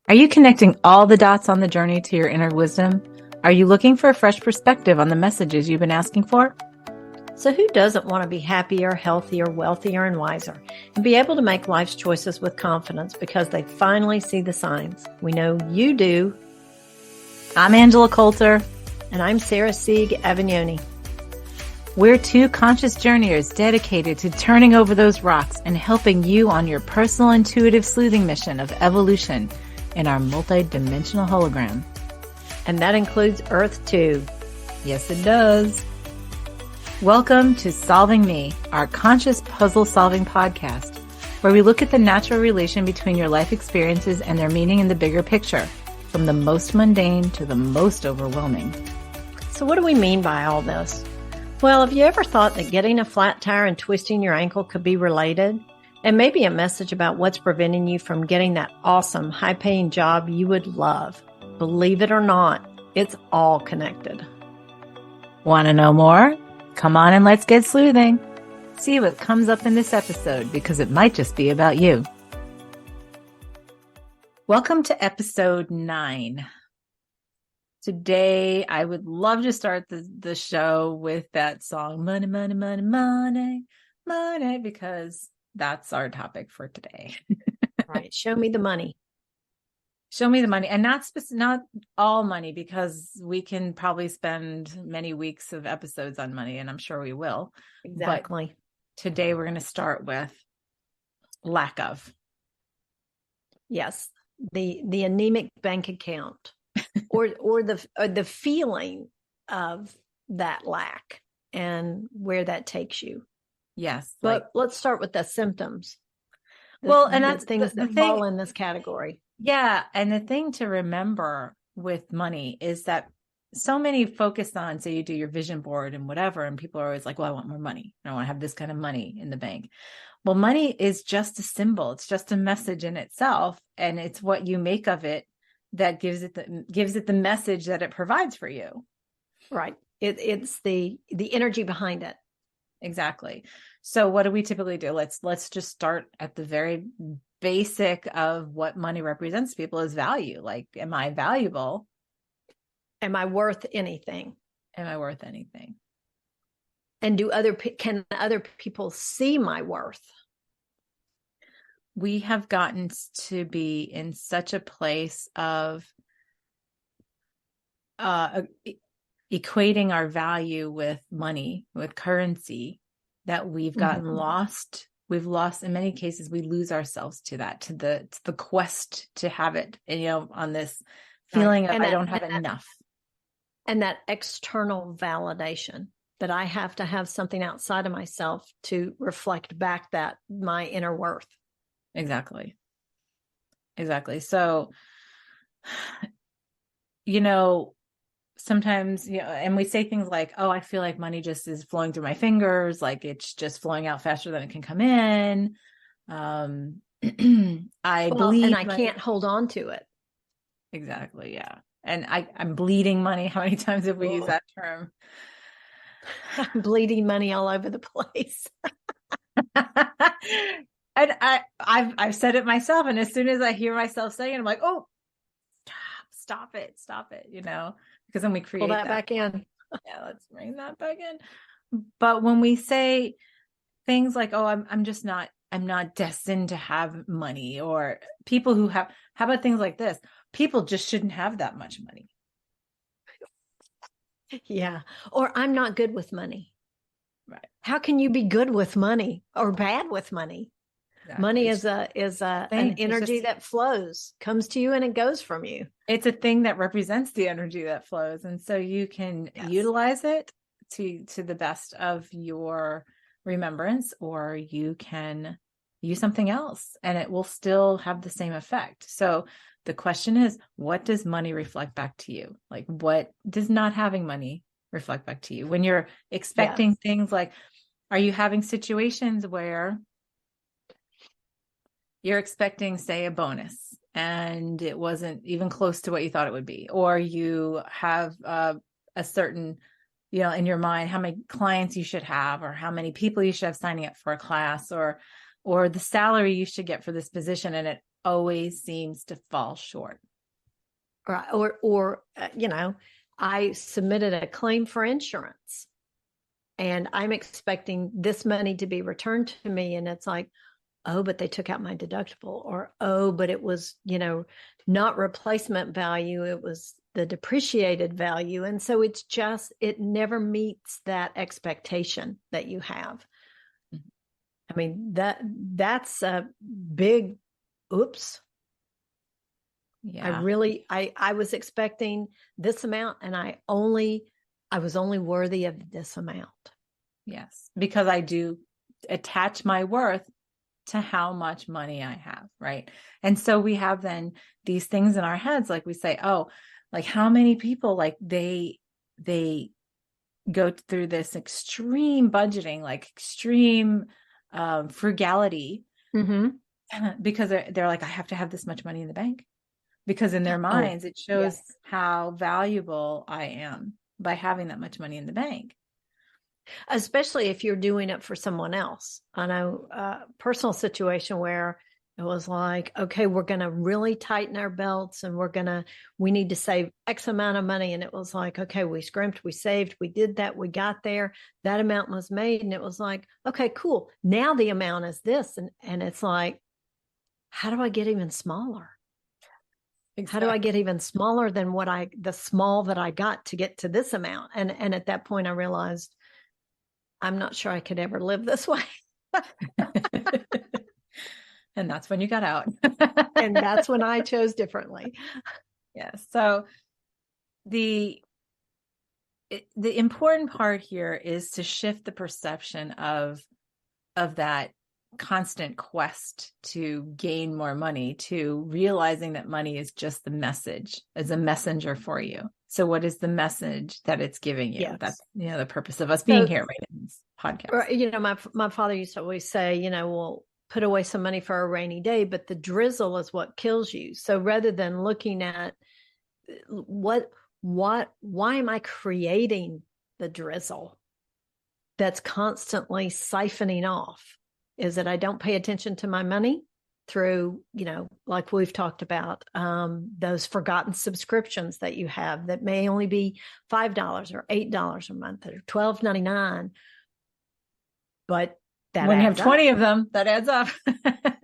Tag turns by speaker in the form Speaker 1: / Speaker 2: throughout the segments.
Speaker 1: Are you connecting all the dots on the journey to your inner wisdom? Are you looking for a fresh perspective on the messages you've been asking for?
Speaker 2: So who doesn't want to be happier, healthier, wealthier, and wiser, and be able to make life's choices with confidence because they finally see the signs? We know you do.
Speaker 1: I'm Angela Coulter.
Speaker 2: And I'm Sarah Sieg Avignoni.
Speaker 1: We're two conscious journeyers dedicated to turning over those rocks and helping you on your personal intuitive sleuthing mission of evolution in our multi-dimensional hologram.
Speaker 2: And that includes Earth too.
Speaker 1: Yes, it does. Welcome to Solving Me, our conscious puzzle-solving podcast, where we look at the natural relation between your life experiences and their meaning in the bigger picture, from the most mundane to the most overwhelming.
Speaker 2: So what do we mean by all this? Well, have you ever thought that getting a flat tire and twisting your ankle could be related? And maybe a message about what's preventing you from getting that awesome, high-paying job you would love. Believe it or not, it's all connected.
Speaker 1: Want to know more? Come on and let's get sleuthing. See what comes up in this episode, because it might just be about you. Welcome to episode 9. Today, I would love to start the show with that song, Money, Money, Money, Money, Money, because that's our topic for today.
Speaker 2: Right. Show me the money.
Speaker 1: Show me the money, and not all money, because we can probably spend many weeks of episodes on money, and I'm sure we will.
Speaker 2: Exactly.
Speaker 1: But today we're going to start with lack of.
Speaker 2: Yes, the anemic bank account, or the feeling of that lack and where that takes you.
Speaker 1: Yes,
Speaker 2: but let's start with the symptoms.
Speaker 1: And that's
Speaker 2: things that fall in this category.
Speaker 1: Yeah. And the thing to remember with money is that so many focus on, say you do your vision board and whatever, and people are always like, well, I want more money. I want to have this kind of money in the bank. Well, money is just a symbol. It's just a message in itself. And it's what you make of it that gives it the message that it provides for you.
Speaker 2: Right. It's the energy behind it.
Speaker 1: Exactly. So what do we typically do? Let's just start at the very basic of what money represents to people is value. Like, am I valuable?
Speaker 2: Am I worth anything?
Speaker 1: Am I worth anything?
Speaker 2: And can other people see my worth?
Speaker 1: We have gotten to be in such a place of equating our value with money, with currency, that we've gotten lost. We've lost, in many cases, we lose ourselves to that, to the quest to have it, on this feeling of I don't have enough.
Speaker 2: And that external validation that I have to have something outside of myself to reflect back that my inner worth.
Speaker 1: Exactly. So, sometimes, and we say things like, oh, I feel like money just is flowing through my fingers. Like it's just flowing out faster than it can come in.
Speaker 2: And I can't hold on to it.
Speaker 1: Exactly. Yeah. And I'm bleeding money. How many times have we used that term?
Speaker 2: I'm bleeding money all over the place.
Speaker 1: And I've said it myself. And as soon as I hear myself saying it, I'm like, oh, stop it. Because then we create
Speaker 2: pull that back in.
Speaker 1: Yeah, let's bring that back in. But when we say things like, oh, I'm not destined to have money, or people who how about things like this? People just shouldn't have that much money.
Speaker 2: Yeah. Or I'm not good with money.
Speaker 1: Right.
Speaker 2: How can you be good with money or bad with money? Exactly. Money is an energy that flows, comes to you and it goes from you.
Speaker 1: It's a thing that represents the energy that flows. And so you can utilize it to the best of your remembrance, or you can use something else and it will still have the same effect. So the question is, what does money reflect back to you? Like, what does not having money reflect back to you? When you're expecting things like, are you having situations where you're expecting, say, a bonus and it wasn't even close to what you thought it would be, or you have a certain, in your mind, how many clients you should have, or how many people you should have signing up for a class, or the salary you should get for this position, and it always seems to fall short.
Speaker 2: Right. Or I submitted a claim for insurance and I'm expecting this money to be returned to me. And it's like, oh, but they took out my deductible, or, oh, but it was, not replacement value. It was the depreciated value. And so it never meets that expectation that you have. I mean, that's a big oops.
Speaker 1: Yeah.
Speaker 2: I was expecting this amount and I was only worthy of this amount.
Speaker 1: Yes. Because I do attach my worth to how much money I have. Right. And so we have then these things in our heads, like we say, oh, like how many people, like they go through this extreme budgeting, like extreme frugality, because they're like, I have to have this much money in the bank, because in their minds, it shows how valuable I am by having that much money in the bank.
Speaker 2: Especially if you're doing it for someone else. I know a personal situation where it was like, okay, we're going to really tighten our belts and we need to save X amount of money. And it was like, okay, we scrimped, we saved, we did that, we got there, that amount was made. And it was like, okay, cool. Now the amount is this. And it's like, how do I get even smaller? Exactly. How do I get even smaller than the small that I got to get to this amount? And at that point I realized, I'm not sure I could ever live this way.
Speaker 1: And that's when you got out.
Speaker 2: And that's when I chose differently.
Speaker 1: Yes. So the important part here is to shift the perception of that constant quest to gain more money, to realizing that money is just the message, as a messenger for you. So what is the message that it's giving you? Yes. That's, the purpose of us being here right in this podcast.
Speaker 2: My father used to always say, we'll put away some money for a rainy day, but the drizzle is what kills you. So rather than looking at why am I creating the drizzle that's constantly siphoning off? Is that I don't pay attention to my money through, like we've talked about, those forgotten subscriptions that you have that may only be $5 or $8 a month or $12.99. But that
Speaker 1: when you have 20 of them, that adds up.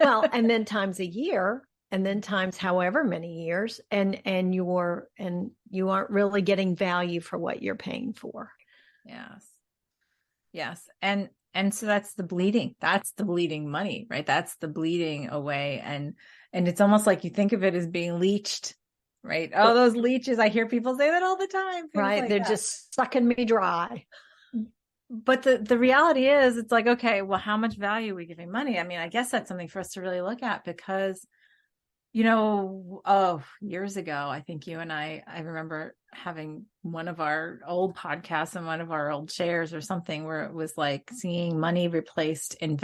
Speaker 2: Well, and then times a year, and then times however many years, and you aren't really getting value for what you're paying for.
Speaker 1: Yes. And so that's the bleeding money, right? That's the bleeding away. And it's almost like you think of it as being leached, right? Oh, those leeches. I hear people say that all the time.
Speaker 2: Right. They're just sucking me dry.
Speaker 1: But the reality is, it's like, okay, well, how much value are we giving money? I mean, I guess that's something for us to really look at, because, years ago, I think you and I remember having one of our old podcasts and one of our old shares or something where it was like seeing money replaced in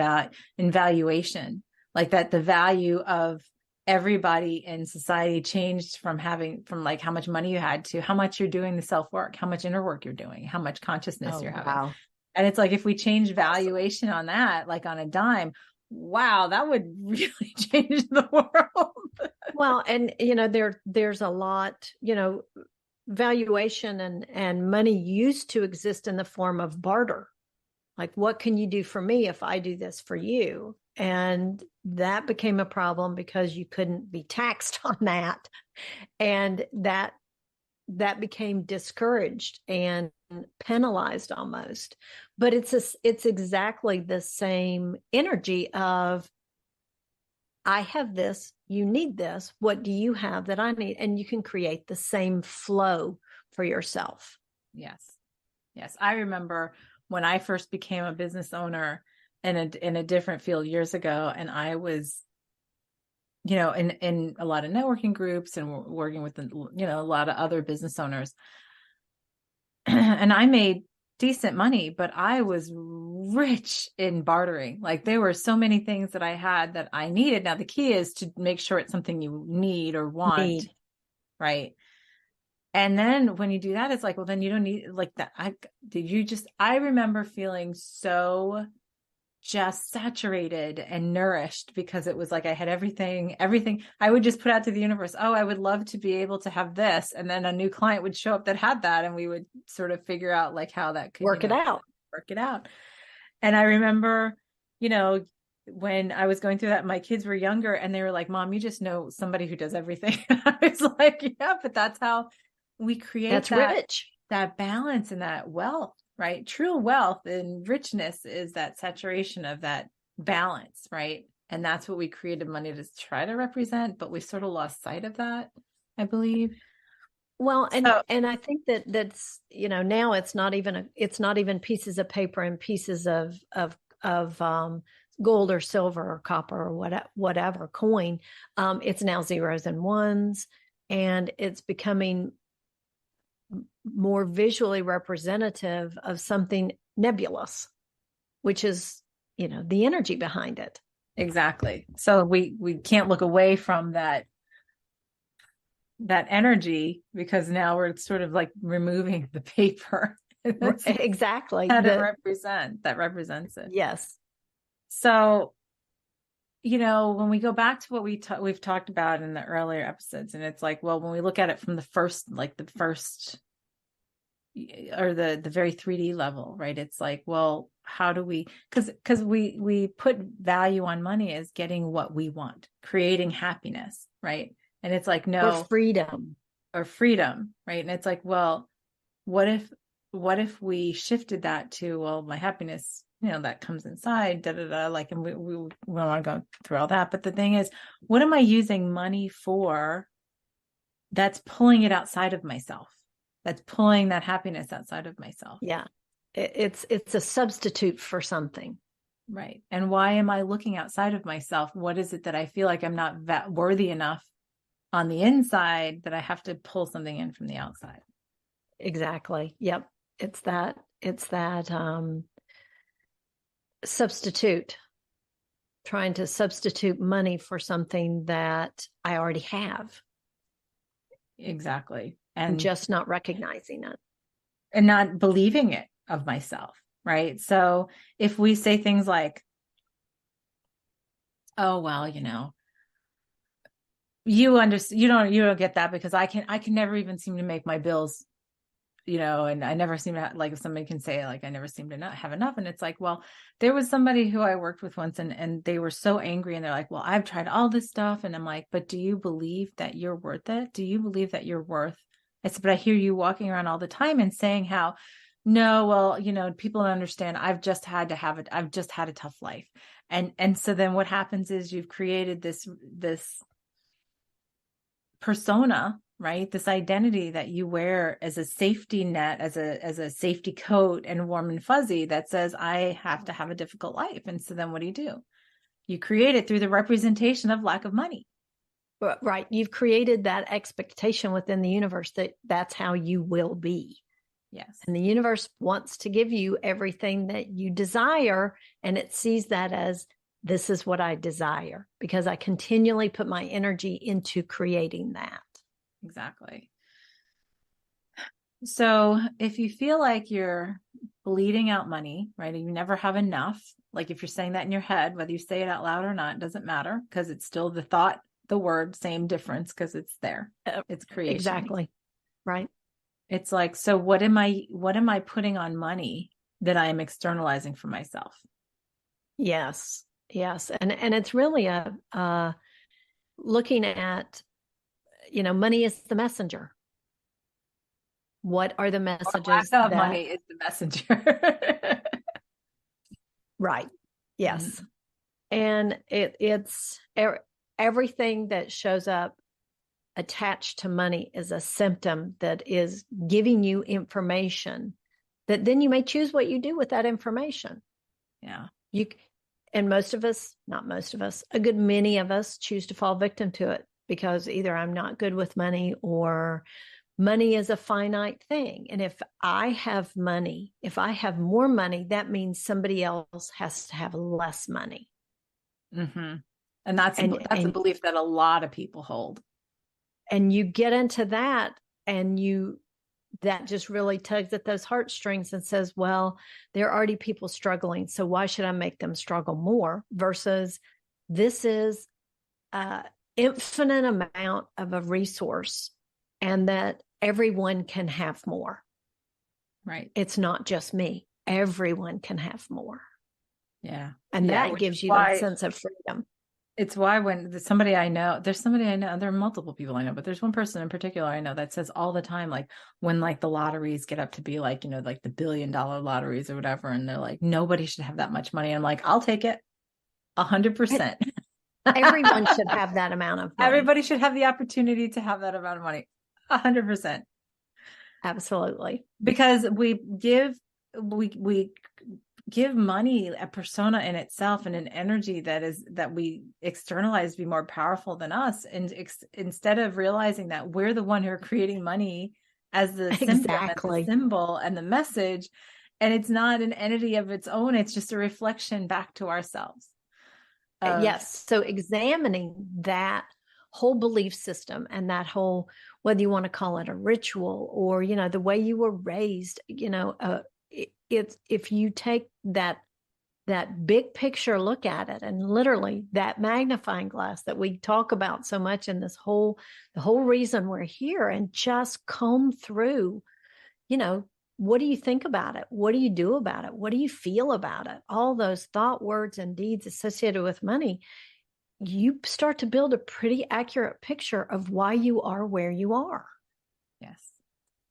Speaker 1: valuation, like that the value of everybody in society changed from like how much money you had to how much you're doing the self-work, how much inner work you're doing, how much consciousness you're having. Wow. And it's like, if we change valuation on that, like on a dime, wow, that would really change the world.
Speaker 2: Well, and there's a lot, valuation and money used to exist in the form of barter. Like, what can you do for me if I do this for you? And that became a problem because you couldn't be taxed on that. And that became discouraged and penalized almost. But it's exactly the same energy of, I have this, you need this. What do you have that I need? And you can create the same flow for yourself.
Speaker 1: Yes. I remember when I first became a business owner in a different field years ago, and I was, in a lot of networking groups and working with, a lot of other business owners. And I made decent money, but I was rich in bartering. Like, there were so many things that I had that I needed. Now, the key is to make sure it's something you need or want. Right. And then when you do that, it's like, well, then you don't need like that. I remember feeling so just saturated and nourished, because it was like I had everything I would just put out to the universe. Oh, I would love to be able to have this. And then a new client would show up that had that, and we would sort of figure out like how that could
Speaker 2: Work it out.
Speaker 1: work it out. And I remember, when I was going through that, my kids were younger and they were like, Mom, you just know somebody who does everything. I was like, yeah, but that's how we create that balance and that wealth, right? True wealth and richness is that saturation of that balance, right? And that's what we created money to try to represent, but we sort of lost sight of that, I believe.
Speaker 2: Well, and I think that's, now it's not even pieces of paper and pieces of gold or silver or copper or whatever coin. It's now zeros and ones, and it's becoming more visually representative of something nebulous, which is, the energy behind it.
Speaker 1: Exactly. So we can't look away from that energy, because now we're sort of like removing the paper.
Speaker 2: Exactly.
Speaker 1: That represents it.
Speaker 2: Yes.
Speaker 1: So, when we go back to what we've talked about in the earlier episodes, and it's like, well, when we look at it from the first or the very 3D level, right? It's like, well, how do we, because we put value on money as getting what we want, creating happiness, right? And it's like, no, or freedom, right? And it's like, well, what if we shifted that to, well, my happiness, that comes inside, like, and we don't want to go through all that. But the thing is, what am I using money for that's pulling it outside of myself? That's pulling that happiness outside of myself.
Speaker 2: Yeah. It's a substitute for something.
Speaker 1: Right. And why am I looking outside of myself? What is it that I feel like I'm not worthy enough on the inside that I have to pull something in from the outside?
Speaker 2: Exactly. Yep. It's that substitute, trying to substitute money for something that I already have.
Speaker 1: Exactly.
Speaker 2: And just not recognizing it.
Speaker 1: And not believing it of myself, right? So if we say things like, oh, well, you don't get that, because I can never even seem to make my bills, and I never seem to, like, if somebody can say, like, I never seem to not have enough. And it's like, well, there was somebody who I worked with once, and they were so angry, and they're like, well, I've tried all this stuff. And I'm like, but do you believe that you're worth it? Do you believe that you're worth? I said, but I hear you walking around all the time and saying how, no, well, people don't understand. I've just had a tough life. And so then what happens is you've created this persona, right? This identity that you wear as a safety net, as a safety coat and warm and fuzzy that says, I have to have a difficult life. And so then what do? You create it through the representation of lack of money.
Speaker 2: Right. You've created that expectation within the universe that that's how you will be.
Speaker 1: Yes.
Speaker 2: And the universe wants to give you everything that you desire. And it sees that as, this is what I desire, because I continually put my energy into creating that.
Speaker 1: Exactly. So if you feel like you're bleeding out money, right, and you never have enough, like if you're saying that in your head, whether you say it out loud or not, doesn't matter, because it's still the thought, the word, same difference, because it's there. It's creation.
Speaker 2: Exactly. Right.
Speaker 1: It's like, so what am I putting on money that I am externalizing for myself?
Speaker 2: Yes. Yes. And it's really looking at, money is the messenger. What are the messages?
Speaker 1: Money is the messenger.
Speaker 2: Right. Yes. Mm-hmm. And it's everything that shows up attached to money is a symptom that is giving you information that then you may choose what you do with that information.
Speaker 1: Yeah.
Speaker 2: And a good many of us choose to fall victim to it, because either I'm not good with money, or money is a finite thing. And if I have more money, that means somebody else has to have less money.
Speaker 1: Mm-hmm. And that's a belief that a lot of people hold.
Speaker 2: And you get into that, and you that just really tugs at those heartstrings and says, well, there are already people struggling, so why should I make them struggle more? Versus this is an infinite amount of a resource, and that everyone can have more.
Speaker 1: Right.
Speaker 2: It's not just me. Everyone can have more.
Speaker 1: Yeah.
Speaker 2: And
Speaker 1: Yeah,
Speaker 2: that gives you that sense of freedom.
Speaker 1: It's why when there's somebody I know, there are multiple people I know, but there's one person in particular I know that says all the time, like when like the lotteries get up to be like, you know, like the $1 billion lotteries or whatever. And they're like, nobody should have that much money. And I'm like, I'll take it 100%.
Speaker 2: Everyone should have that amount of money.
Speaker 1: Everybody should have the opportunity to have that amount of money. 100%.
Speaker 2: Absolutely.
Speaker 1: Because we give money a persona in itself and an energy that we externalize to be more powerful than us. And instead of realizing that we're the one who are creating money as the symbol and the message, and it's not an entity of its own, it's just a reflection back to ourselves.
Speaker 2: Yes. So examining that whole belief system and that whole, whether you want to call it a ritual or, you know, the way you were raised, you know, it's if you take that big picture look at it, and literally that magnifying glass that we talk about so much in the whole reason we're here, and just comb through, you know, what do you think about it? What do you do about it? What do you feel about it? All those thought, words, and deeds associated with money, you start to build a pretty accurate picture of why you are where you are.
Speaker 1: Yes.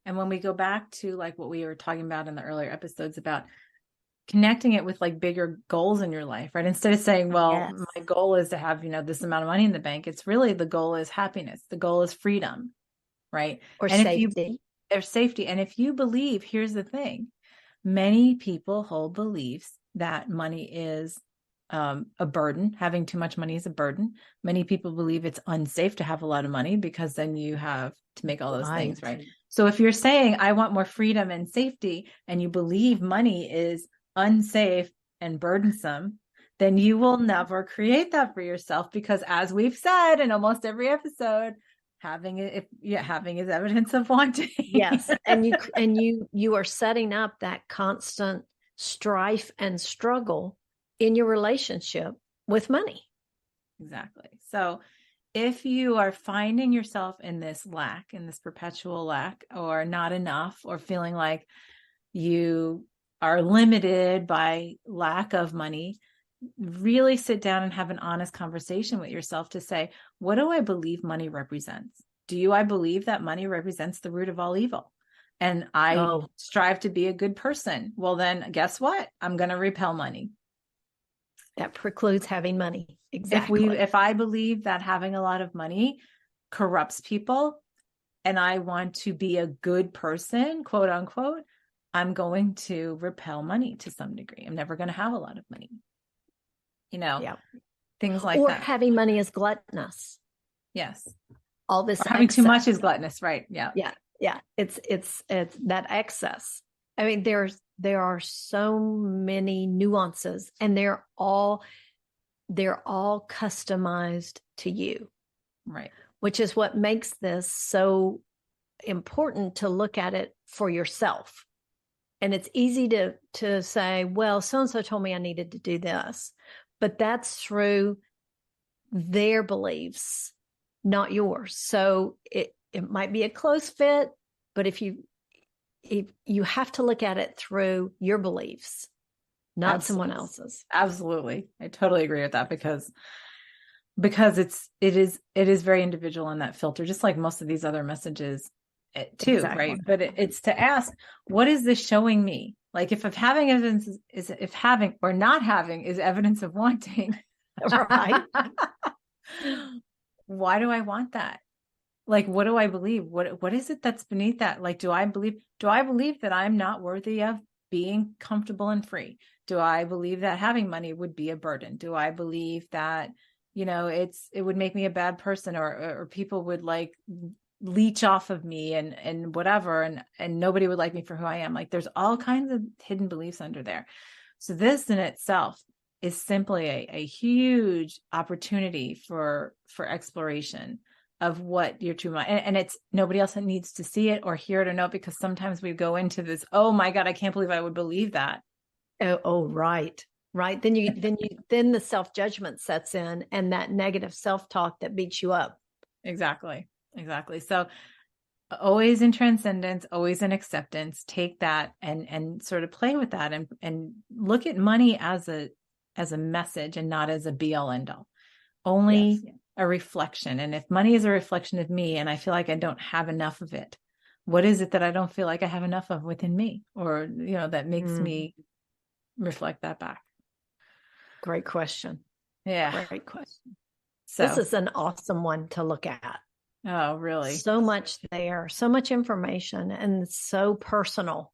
Speaker 1: And when we go back to like what we were talking about in the earlier episodes about connecting it with like bigger goals in your life, right? Instead of saying, well, my goal is to have, you know, this amount of money in the bank, it's really the goal is happiness. The goal is freedom, right?
Speaker 2: Or safety.
Speaker 1: There's safety. And if you believe, here's the thing, many people hold beliefs that money is a burden. Having too much money is a burden. Many people believe it's unsafe to have a lot of money because then you have to make all those things, right? So if you're saying, I want more freedom and safety, and you believe money is unsafe and burdensome, then you will never create that for yourself, because as we've said in almost every episode, having is evidence of wanting.
Speaker 2: Yes. And you are setting up that constant strife and struggle in your relationship with money.
Speaker 1: Exactly. So if you are finding yourself in this lack, in this perpetual lack, or not enough, or feeling like you are limited by lack of money, really sit down and have an honest conversation with yourself to say, what do I believe money represents? I believe that money represents the root of all evil? And I strive to be a good person. Well, then guess what? I'm going to repel money.
Speaker 2: That precludes having money. Exactly.
Speaker 1: If I believe that having a lot of money corrupts people, and I want to be a good person, quote unquote, I'm going to repel money to some degree. I'm never going to have a lot of money. You know, things like that.
Speaker 2: Or having money is gluttonous.
Speaker 1: Yes.
Speaker 2: All this
Speaker 1: or having too much is gluttonous, right? Yeah.
Speaker 2: Yeah. Yeah. It's that excess. I mean, there are so many nuances, and they're all customized to you.
Speaker 1: Right.
Speaker 2: Which is what makes this so important to look at it for yourself. And it's easy to say, well, so-and-so told me I needed to do this, but that's through their beliefs, not yours. So it might be a close fit, but if you have to look at it through your beliefs, not someone else's.
Speaker 1: Absolutely. I totally agree with that, because it is very individual in that filter, just like most of these other messages too. Exactly. Right. But it's to ask, what is this showing me? Like if having evidence if having or not having is evidence of wanting,
Speaker 2: right?
Speaker 1: Why do I want that? Like, what do I believe? What is it that's beneath that? Like, do I believe that I'm not worthy of being comfortable and free? Do I believe that having money would be a burden? Do I believe that, you know, it would make me a bad person, or people would like leech off of me and whatever, and nobody would like me for who I am? Like, there's all kinds of hidden beliefs under there. So this in itself is simply a huge opportunity for exploration of what your true mind, and it's nobody else that needs to see it or hear it or know, because sometimes we go into this, oh my God, I can't believe I would believe that.
Speaker 2: Right. Then the self-judgment sets in, and that negative self-talk that beats you up.
Speaker 1: Exactly. So always in transcendence, always in acceptance, take that and sort of play with that and look at money as a message and not as a be all end all. Only a reflection. And if money is a reflection of me and I feel like I don't have enough of it, what is it that I don't feel like I have enough of within me? Or, that makes me reflect that back.
Speaker 2: Great question.
Speaker 1: Yeah.
Speaker 2: Great question.
Speaker 1: So
Speaker 2: this is an awesome one to look at.
Speaker 1: Oh, really?
Speaker 2: So much there, so much information, and so personal.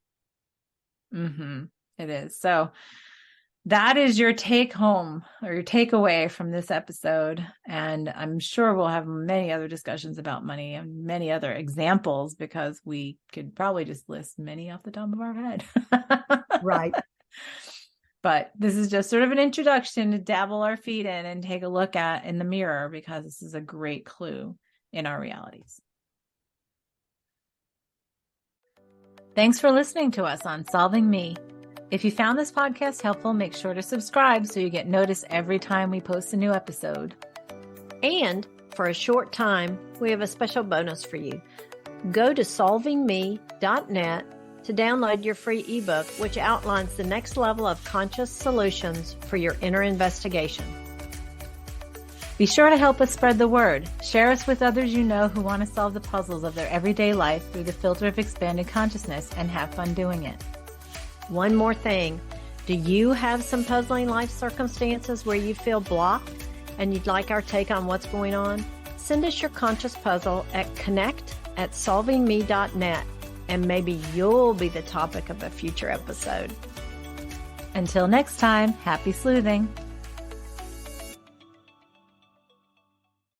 Speaker 1: It is. So that is your take home or your takeaway from this episode. And I'm sure we'll have many other discussions about money and many other examples, because we could probably just list many off the top of our head.
Speaker 2: Right.
Speaker 1: But this is just sort of an introduction to dabble our feet in and take a look at in the mirror, because this is a great clue in our realities. Thanks for listening to us on Solving Me. If you found this podcast helpful, make sure to subscribe so you get noticed every time we post a new episode.
Speaker 2: And for a short time, we have a special bonus for you. Go to solvingme.net to download your free ebook, which outlines the next level of conscious solutions for your inner investigation. Be sure to help us spread the word. Share us with others you know who want to solve the puzzles of their everyday life through the filter of expanded consciousness, and have fun doing it. One more thing. Do you have some puzzling life circumstances where you feel blocked and you'd like our take on what's going on? Send us your conscious puzzle at connect@solvingme.net, and maybe you'll be the topic of a future episode.
Speaker 1: Until next time, happy sleuthing.